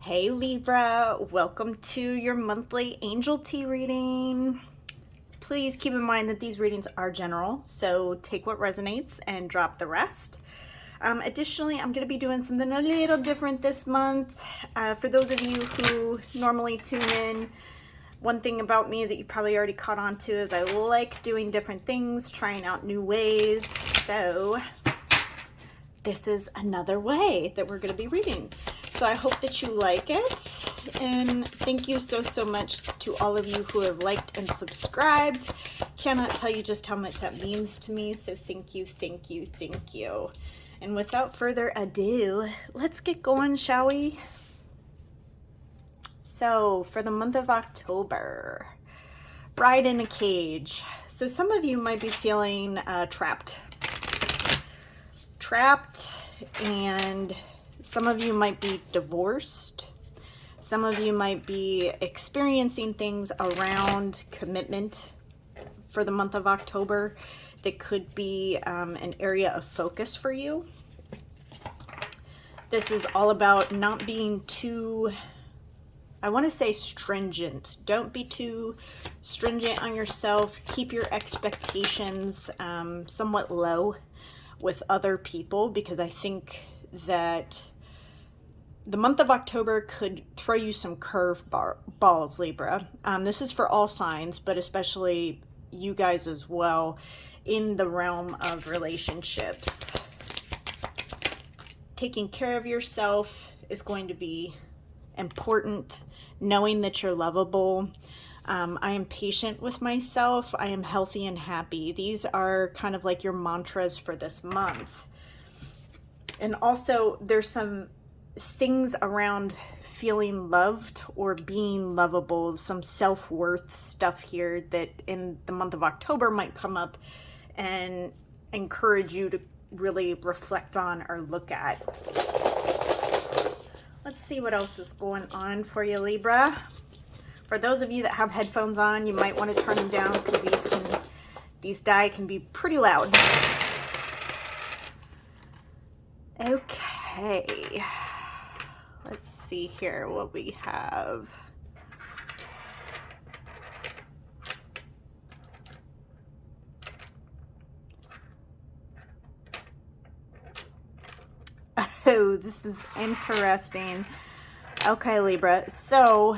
Hey Libra, welcome to your monthly angel tea reading. Please keep in mind that these readings are general, so take what resonates and drop the rest. Additionally, I'm going to be doing something a little different this month. For those of you who normally tune in, one thing about me that you probably already caught on to is I like doing different things, trying out new ways. So this is another way that we're going to be reading. So I hope that you like it, and thank you so much to all of you who have liked and subscribed. Cannot tell you just how much that means to me, so thank you. And without further ado, let's get going, shall we? So for the month of October, Bride in a Cage. So some of you might be feeling trapped, and some of you might be divorced. Some of you might be experiencing things around commitment for the month of October that could be an area of focus for you. This is all about not being too, I want to say stringent. Don't be too stringent on yourself. Keep your expectations somewhat low with other people, because I think that the month of October could throw you some balls, Libra. This is for all signs, but especially you guys as well in the realm of relationships. Taking care of yourself is going to be important, knowing that you're lovable. I am patient with myself. I am healthy and happy. These are kind of like your mantras for this month. And also there's some things around feeling loved or being lovable, some self-worth stuff here that in the month of October might come up and encourage you to really reflect on or look at. Let's see what else is going on for you, Libra. For those of you that have headphones on, you might want to turn them down because these die can be pretty loud. Okay. Let's see here what we have. Oh, this is interesting. Okay, Libra. So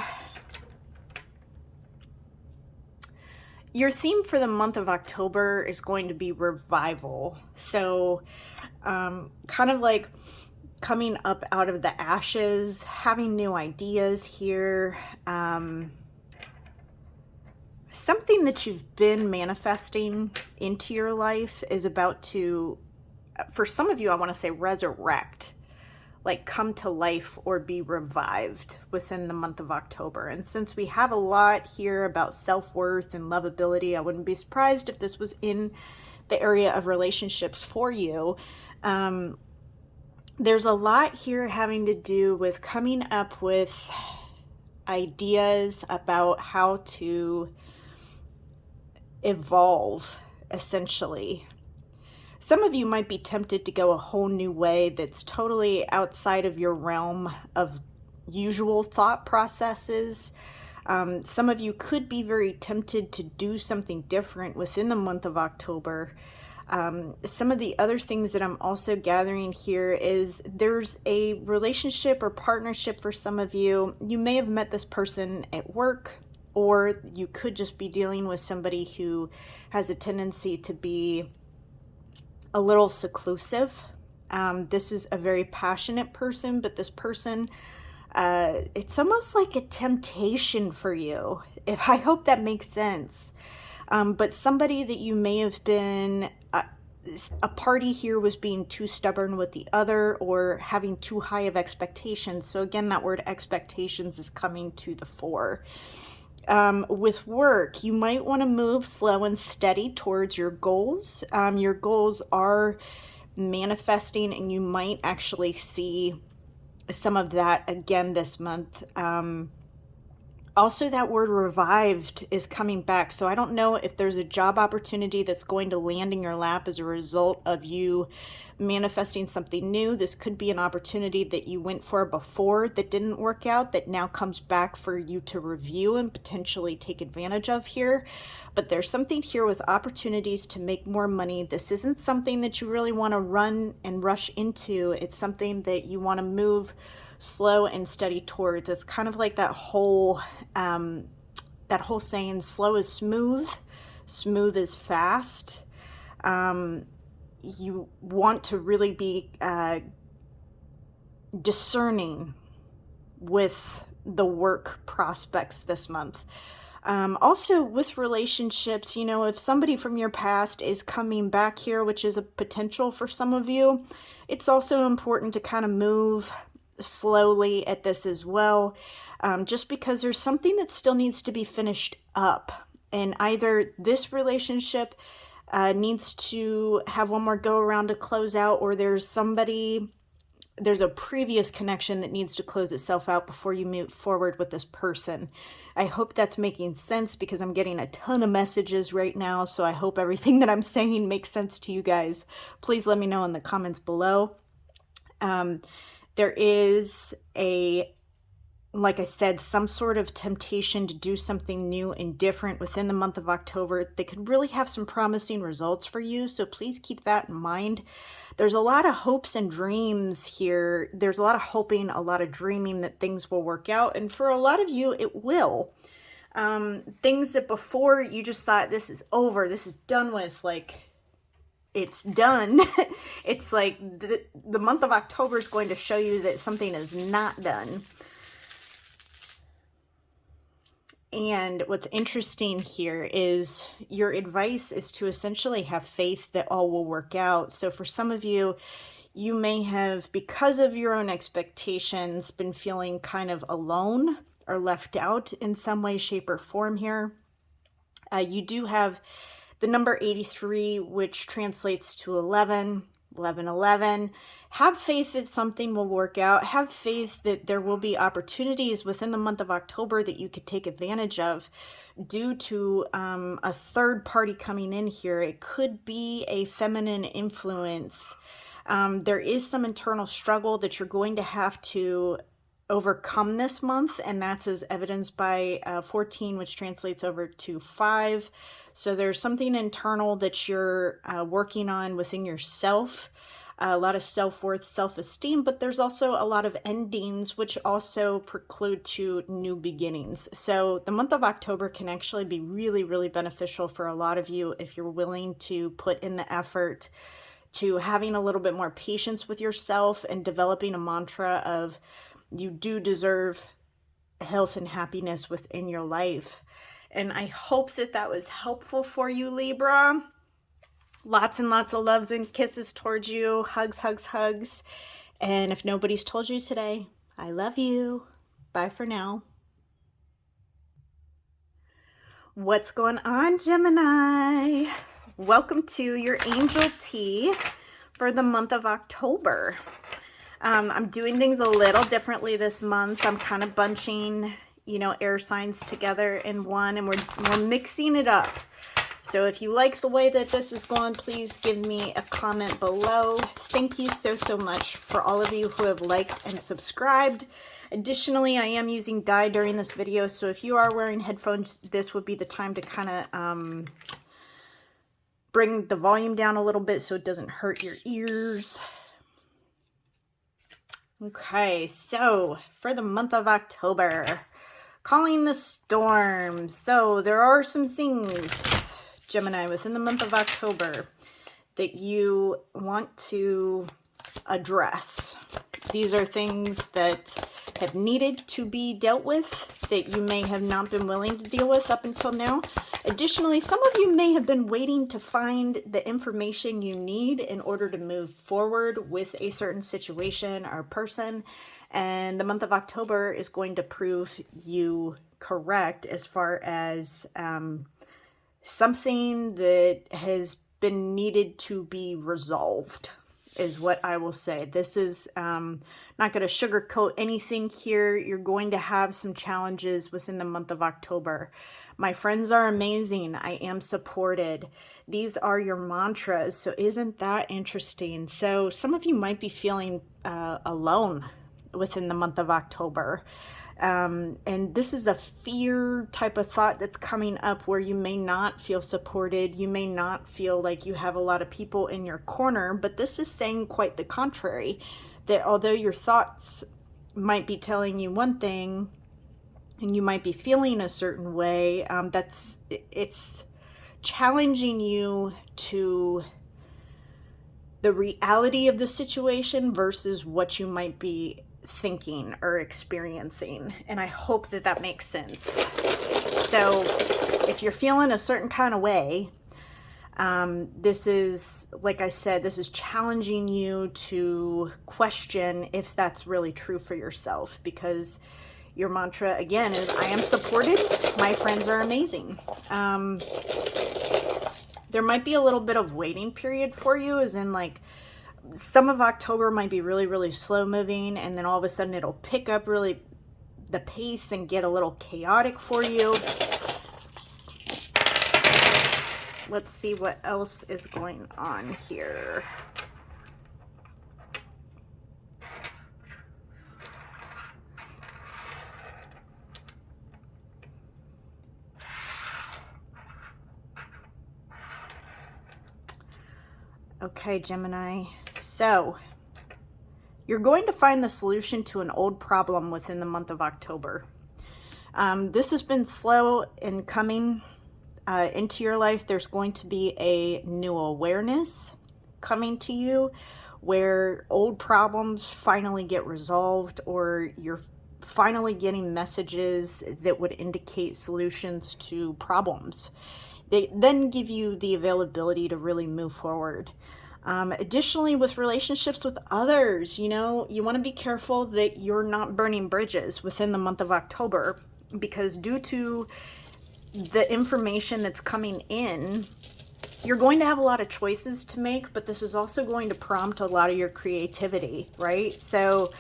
your theme for the month of October is going to be revival. So kind of like coming up out of the ashes, having new ideas here. Something that you've been manifesting into your life is about to, for some of you, I want to say resurrect, like come to life or be revived within the month of October. And since we have a lot here about self-worth and lovability, I wouldn't be surprised if this was in the area of relationships for you. There's a lot here having to do with coming up with ideas about how to evolve, essentially. Some of you might be tempted to go a whole new way that's totally outside of your realm of usual thought processes. Some of you could be very tempted to do something different within the month of October. Some of the other things that I'm also gathering here is there's a relationship or partnership for some of you. You may have met this person at work, or you could just be dealing with somebody who has a tendency to be a little seclusive. This is a very passionate person, but this person, it's almost like a temptation for you. I hope that makes sense. But somebody that you may have been, a party here was being too stubborn with the other or having too high of expectations. So again, that word expectations is coming to the fore. With work, you might want to move slow and steady towards your goals. Your goals are manifesting, and you might actually see some of that again this month. Also, that word revived is coming back. So I don't know if there's a job opportunity that's going to land in your lap as a result of you manifesting something new. This could be an opportunity that you went for before that didn't work out, that now comes back for you to review and potentially take advantage of here. But there's something here with opportunities to make more money. This isn't something that you really want to run and rush into. It's something that you want to move slow and steady towards. It's kind of like that whole saying, slow is smooth, smooth is fast. You want to really be discerning with the work prospects this month. Also with relationships, if somebody from your past is coming back here, which is a potential for some of you, it's also important to kind of move slowly at this as well, just because there's something that still needs to be finished up, and either this relationship needs to have one more go around to close out, or there's a previous connection that needs to close itself out before you move forward with this person. I hope that's making sense, because I'm getting a ton of messages right now, so I hope everything that I'm saying makes sense to you guys. Please let me know in the comments below. There is like I said, some sort of temptation to do something new and different within the month of October that could really have some promising results for you. So please keep that in mind. There's a lot of hopes and dreams here. There's a lot of hoping, a lot of dreaming that things will work out. And for a lot of you, it will. Things that before you just thought, this is over, this is done with, like, it's done. It's like the month of October is going to show you that something is not done. And what's interesting here is your advice is to essentially have faith that all will work out. So for some of you, you may have, because of your own expectations, been feeling kind of alone or left out in some way, shape, or form here. You do have the number 83, which translates to 11, 11, 11. Have faith that something will work out. Have faith that there will be opportunities within the month of October that you could take advantage of due to a third party coming in here. It could be a feminine influence. There is some internal struggle that you're going to have to overcome this month, and that's as evidenced by 14, which translates over to 5. So there's something internal that you're working on within yourself, a lot of self-worth, self-esteem, but there's also a lot of endings which also preclude to new beginnings. So the month of October can actually be really, really beneficial for a lot of you if you're willing to put in the effort to having a little bit more patience with yourself and developing a mantra of, you do deserve health and happiness within your life. And I hope that that was helpful for you, Libra. Lots and lots of loves and kisses towards you. Hugs, hugs, hugs. And if nobody's told you today, I love you. Bye for now. What's going on, Gemini? Welcome to your angel tea for the month of October. I'm doing things a little differently this month. I'm kind of bunching, air signs together in one, and we're mixing it up. So if you like the way that this is going, please give me a comment below. Thank you so, so much for all of you who have liked and subscribed. Additionally, I am using dye during this video, so if you are wearing headphones, this would be the time to kind of bring the volume down a little bit so it doesn't hurt your ears. Okay, so for the month of October, calling the storm. So there are some things, Gemini, within the month of October that you want to address. These are things that have needed to be dealt with that you may have not been willing to deal with up until now. Additionally, some of you may have been waiting to find the information you need in order to move forward with a certain situation or person, and the month of October is going to prove you correct as far as something that has been needed to be resolved is what I will say. This is not going to sugarcoat anything here. You're going to have some challenges within the month of October. My friends are amazing. I am supported. These are your mantras. So isn't that interesting? So some of you might be feeling alone within the month of October. And this is a fear type of thought that's coming up where you may not feel supported. You may not feel like you have a lot of people in your corner, but this is saying quite the contrary, that although your thoughts might be telling you one thing and you might be feeling a certain way, it's challenging you to the reality of the situation versus what you might be thinking or experiencing. And I hope that that makes sense. So if you're feeling a certain kind of way, this is, like I said, this is challenging you to question if that's really true for yourself, because your mantra again is, I am supported, my friends are amazing. There might be a little bit of waiting period for you, as in like some of October might be really, really slow moving, and then all of a sudden it'll pick up really the pace and get a little chaotic for you. Let's see what else is going on here. Okay, Gemini. So you're going to find the solution to an old problem within the month of October. This has been slow in coming into your life. There's going to be a new awareness coming to you where old problems finally get resolved, or you're finally getting messages that would indicate solutions to problems. They then give you the availability to really move forward. Additionally, with relationships with others, you want to be careful that you're not burning bridges within the month of October, because due to the information that's coming in, you're going to have a lot of choices to make, but this is also going to prompt a lot of your creativity, right? So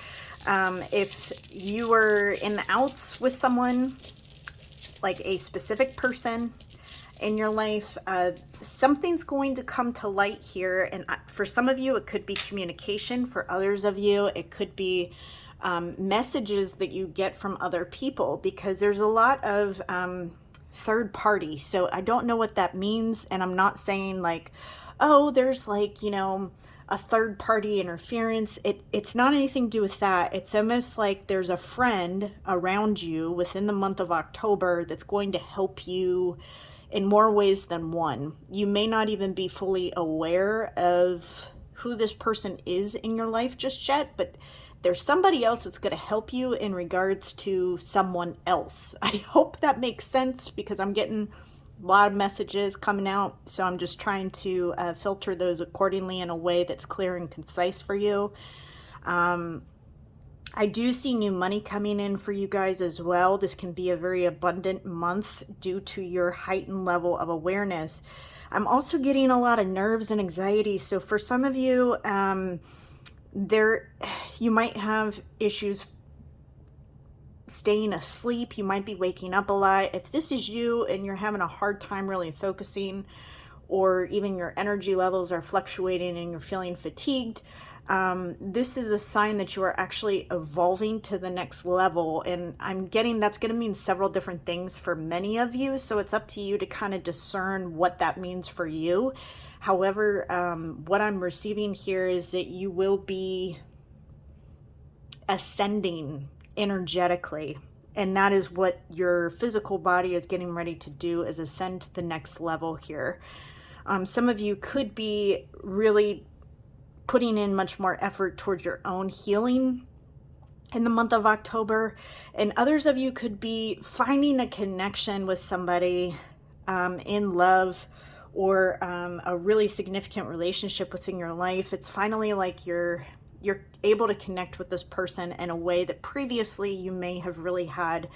if you were in the outs with someone, like a specific person in your life, something's going to come to light here. And for some of you, it could be communication. For others of you, it could be messages that you get from other people, because there's a lot of third party. So I don't know what that means. And I'm not saying like, oh, there's like, a third party interference. It's not anything to do with that. It's almost like there's a friend around you within the month of October that's going to help you in more ways than one. You may not even be fully aware of who this person is in your life just yet, but there's somebody else that's going to help you in regards to someone else. I hope that makes sense, because I'm getting a lot of messages coming out, so I'm just trying to filter those accordingly in a way that's clear and concise for you. I do see new money coming in for you guys as well. This can be a very abundant month due to your heightened level of awareness. I'm also getting a lot of nerves and anxiety. So for some of you, you might have issues staying asleep. You might be waking up a lot. If this is you and you're having a hard time really focusing, or even your energy levels are fluctuating and you're feeling fatigued, this is a sign that you are actually evolving to the next level. And I'm getting that's going to mean several different things for many of you. So it's up to you to kind of discern what that means for you. However, what I'm receiving here is that you will be ascending energetically. And that is what your physical body is getting ready to do, is ascend to the next level here. Some of you could be really putting in much more effort towards your own healing in the month of October. And others of you could be finding a connection with somebody in love, or a really significant relationship within your life. It's finally like you're able to connect with this person in a way that previously you may have really had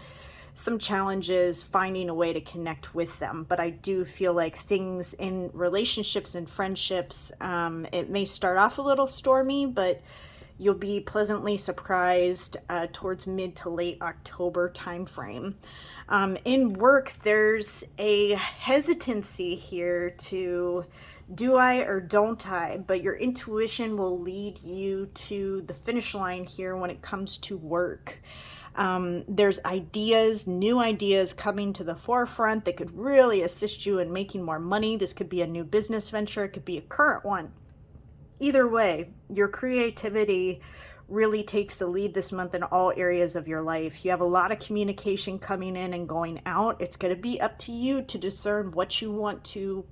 some challenges finding a way to connect with them. But I do feel like things in relationships and friendships, it may start off a little stormy, but you'll be pleasantly surprised towards mid to late October timeframe. In work, there's a hesitancy here to do I or don't I, but your intuition will lead you to the finish line here when it comes to work. There's ideas, new ideas coming to the forefront that could really assist you in making more money. This could be a new business venture. It could be a current one. Either way, your creativity really takes the lead this month in all areas of your life. You have a lot of communication coming in and going out. It's going to be up to you to discern what you want to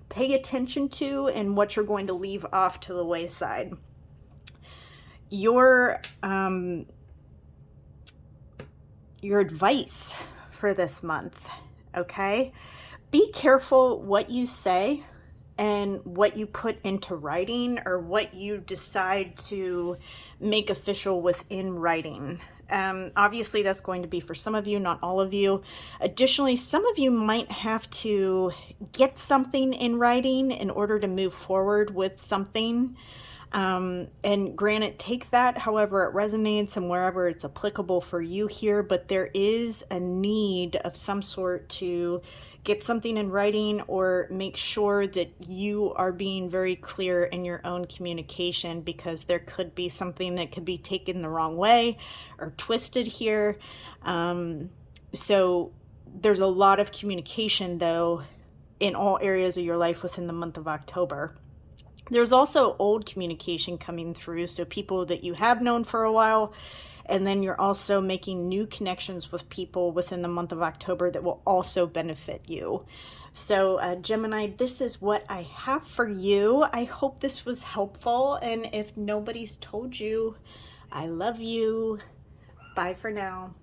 pay attention to and what you're going to leave off to the wayside. Your advice for this month, okay? Be careful what you say and what you put into writing, or what you decide to make official within writing. Obviously, that's going to be for some of you, not all of you. Additionally, some of you might have to get something in writing in order to move forward with something. And granted, take that however it resonates and wherever it's applicable for you here, but there is a need of some sort to get something in writing, or make sure that you are being very clear in your own communication, because there could be something that could be taken the wrong way or twisted here. So there's a lot of communication, though, in all areas of your life within the month of October. There's also old communication coming through, so people that you have known for a while, and then you're also making new connections with people within the month of October that will also benefit you. So Gemini, this is what I have for you. I hope this was helpful, and if nobody's told you, I love you. Bye for now.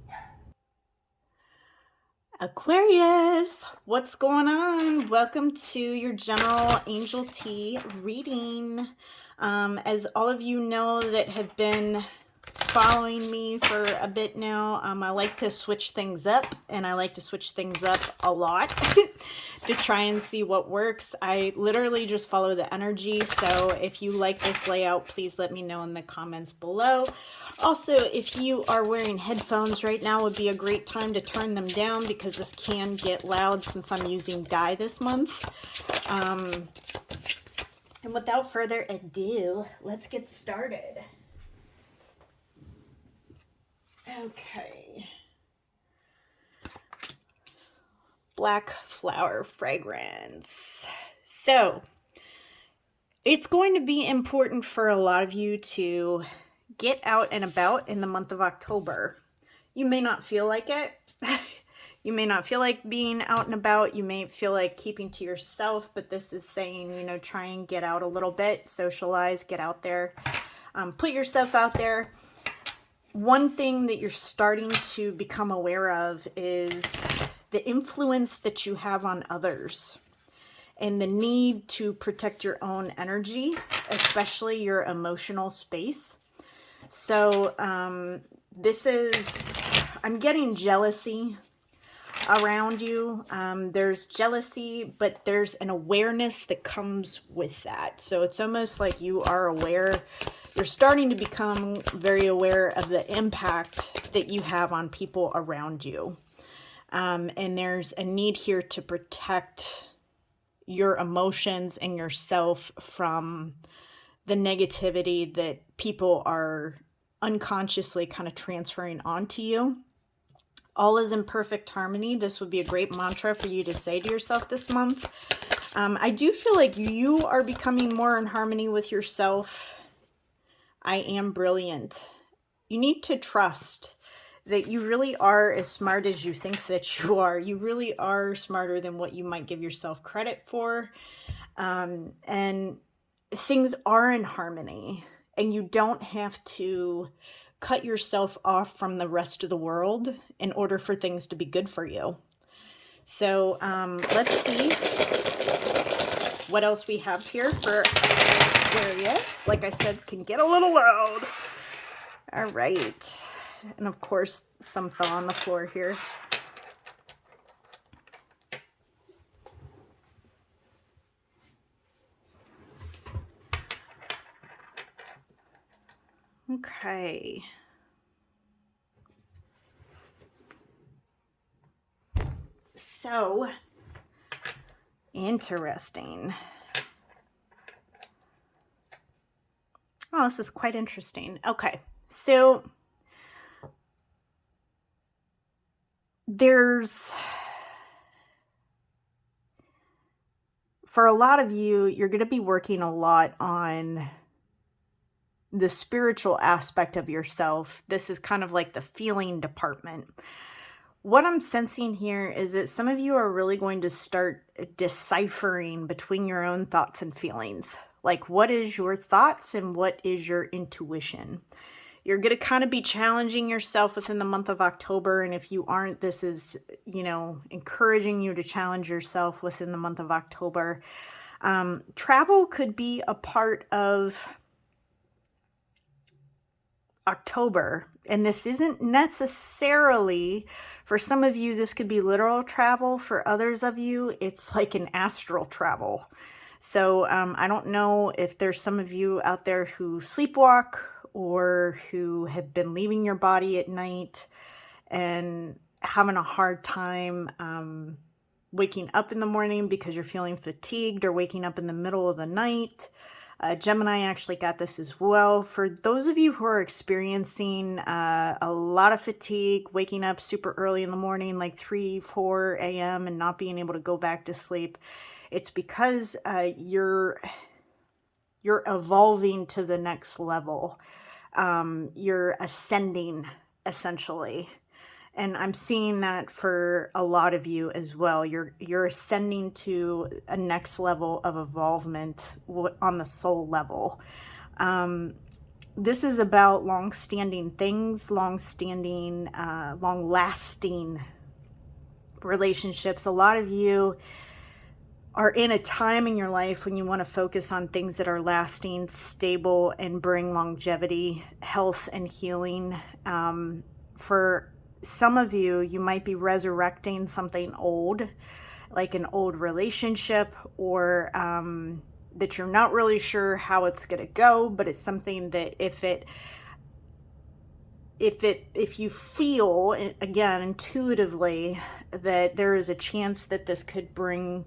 Aquarius, what's going on? Welcome to your general angel tea reading. As all of you know that have been following me for a bit now, I like to switch things up, and I like to switch things up a lot to try and see what works. I literally just follow the energy, so if you like this layout, please let me know in the comments below. Also, if you are wearing headphones right now, would be a great time to turn them down, because this can get loud since I'm using dye this month. And without further ado, let's get started. Okay. Black flower fragrance. So, it's going to be important for a lot of you to get out and about in the month of October. You may not feel like it. You may not feel like being out and about. You may feel like keeping to yourself, but this is saying, you know, try and get out a little bit, socialize, get out there, put yourself out there. One thing that you're starting to become aware of is the influence that you have on others and the need to protect your own energy, especially your emotional space. So I'm getting jealousy around you. There's jealousy, but there's an awareness that comes with that. So it's almost like you are aware. You're starting to become very aware of the impact that you have on people around you. And there's a need here to protect your emotions and yourself from the negativity that people are unconsciously kind of transferring onto you. All is in perfect harmony. This would be a great mantra for you to say to yourself this month. I do feel like you are becoming more in harmony with yourself. I am brilliant. You need to trust that you really are as smart as you think that you are. You really are smarter than what you might give yourself credit for. And things are in harmony, and you don't have to cut yourself off from the rest of the world in order for things to be good for you. So let's see what else we have here for Aquarius. Like I said, can get a little loud. All right. And of course, some fell on the floor here. Okay. So, interesting. Oh, this is quite interesting. Okay. So, for a lot of you, you're going to be working a lot on the spiritual aspect of yourself. This is kind of like the feeling department. What I'm sensing here is that some of you are really going to start deciphering between your own thoughts and feelings. Like, what is your thoughts and what is your intuition? You're going to kind of be challenging yourself within the month of October. And if you aren't, this is, encouraging you to challenge yourself within the month of October. Travel could be a part of October. And this isn't necessarily, for some of you, this could be literal travel. For others of you, it's like an astral travel. So I don't know if there's some of you out there who sleepwalk or who have been leaving your body at night and having a hard time waking up in the morning because you're feeling fatigued, or waking up in the middle of the night. Gemini actually got this as well. For those of you who are experiencing a lot of fatigue, waking up super early in the morning, like 3, 4 a.m. and not being able to go back to sleep, it's because you're evolving to the next level. You're ascending, essentially. And I'm seeing that for a lot of you as well. You're ascending to a next level of evolvement on the soul level. This is about long-standing things, long-lasting relationships. A lot of you are in a time in your life when you want to focus on things that are lasting, stable, and bring longevity, health, and healing. For some of you, you might be resurrecting something old, like an old relationship, or that you're not really sure how it's going to go, but it's something that if you feel, again, intuitively, that there is a chance that this could bring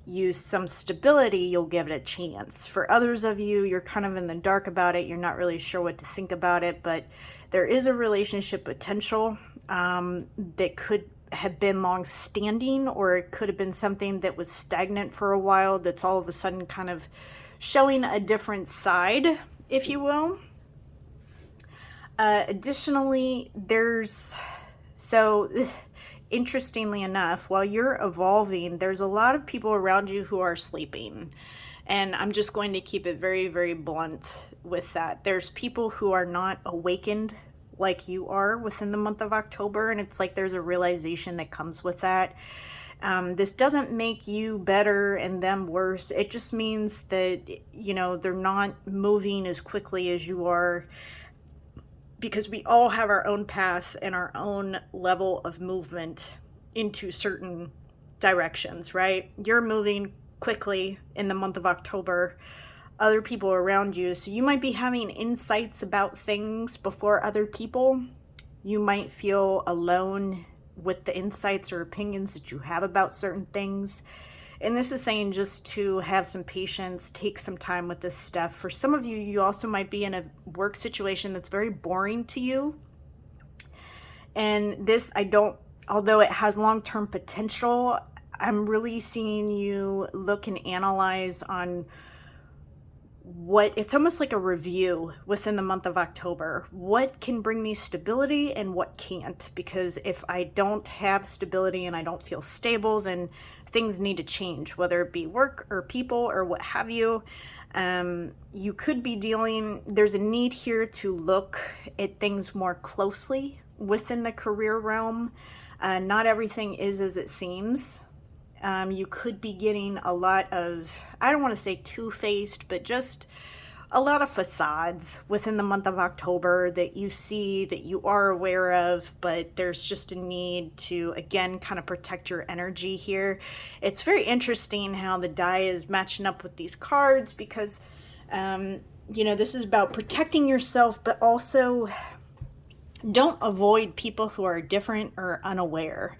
you some stability, you'll give it a chance. For others of you, you're kind of in the dark about it. You're not really sure what to think about it, but there is a relationship potential that could have been long-standing, or it could have been something that was stagnant for a while that's all of a sudden kind of showing a different side, if you will. Additionally, interestingly enough, while you're evolving, there's a lot of people around you who are sleeping. And I'm just going to keep it very, very blunt with that. There's people who are not awakened like you are within the month of October. And it's like there's a realization that comes with that. This doesn't make you better and them worse. It just means that, they're not moving as quickly as you are, because we all have our own path and our own level of movement into certain directions, right? You're moving quickly in the month of October, other people around you. So you might be having insights about things before other people. You might feel alone with the insights or opinions that you have about certain things. And this is saying just to have some patience, take some time with this stuff. For some of you, you also might be in a work situation that's very boring to you. And this, although it has long-term potential, I'm really seeing you look and analyze on it's almost like a review within the month of October. What can bring me stability and what can't? Because if I don't have stability and I don't feel stable, then things need to change, whether it be work or people or what have you. You could be there's a need here to look at things more closely within the career realm. Not everything is as it seems. You could be getting a lot of, I don't want to say two-faced, but just a lot of facades within the month of October that you see, that you are aware of, but there's just a need to, again, kind of protect your energy here. It's very interesting how the die is matching up with these cards, because you know, this is about protecting yourself, but also don't avoid people who are different or unaware.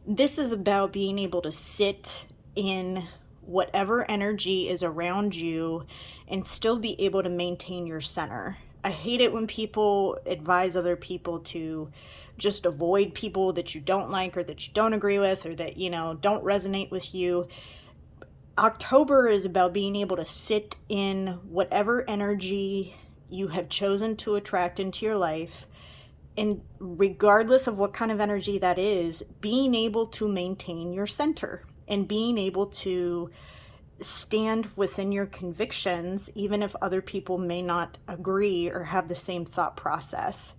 This is about being able to sit in whatever energy is around you and still be able to maintain your center. I hate it when people advise other people to just avoid people that you don't like or that you don't agree with or that, you know, don't resonate with you. October is about being able to sit in whatever energy you have chosen to attract into your life. And regardless of what kind of energy that is, being able to maintain your center and being able to stand within your convictions, even if other people may not agree or have the same thought process.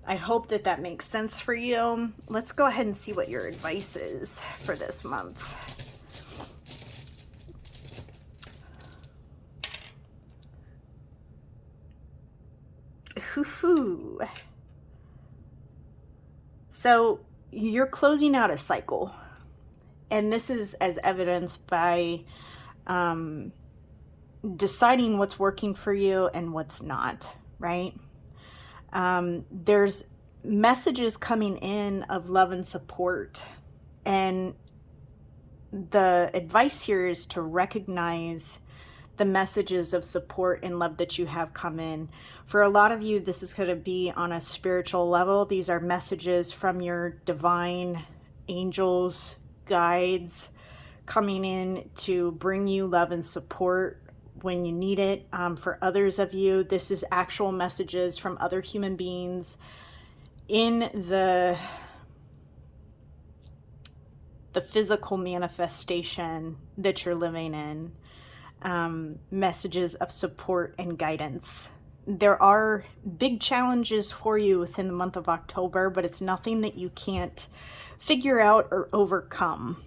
I hope that that makes sense for you. Let's go ahead and see what your advice is for this month. Hoo-hoo. So you're closing out a cycle. And this is as evidenced by deciding what's working for you and what's not, right? There's messages coming in of love and support. And the advice here is to recognize the messages of support and love that you have come in. For a lot of you, this is going to be on a spiritual level. These are messages from your divine angels, guides, coming in to bring you love and support when you need it. For others of you, this is actual messages from other human beings in the physical manifestation that you're living in. Messages of support and guidance. There are big challenges for you within the month of October, but it's nothing that you can't figure out or overcome,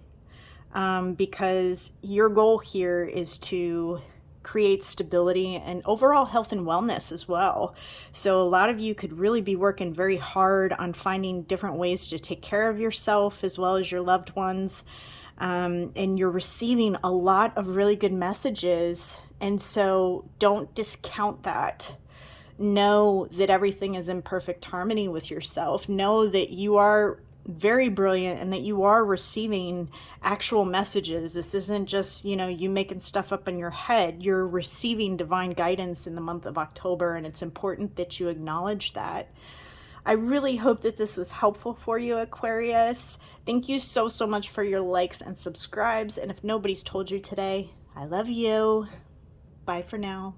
because your goal here is to create stability and overall health and wellness as well. So a lot of you could really be working very hard on finding different ways to take care of yourself as well as your loved ones. And you're receiving a lot of really good messages. And so don't discount that. Know that everything is in perfect harmony with yourself. Know that you are very brilliant and that you are receiving actual messages. This isn't just, you know, you making stuff up in your head. You're receiving divine guidance in the month of October, and it's important that you acknowledge that. I really hope that this was helpful for you, Aquarius. Thank you so much for your likes and subscribes. And if nobody's told you today, I love you. Bye for now.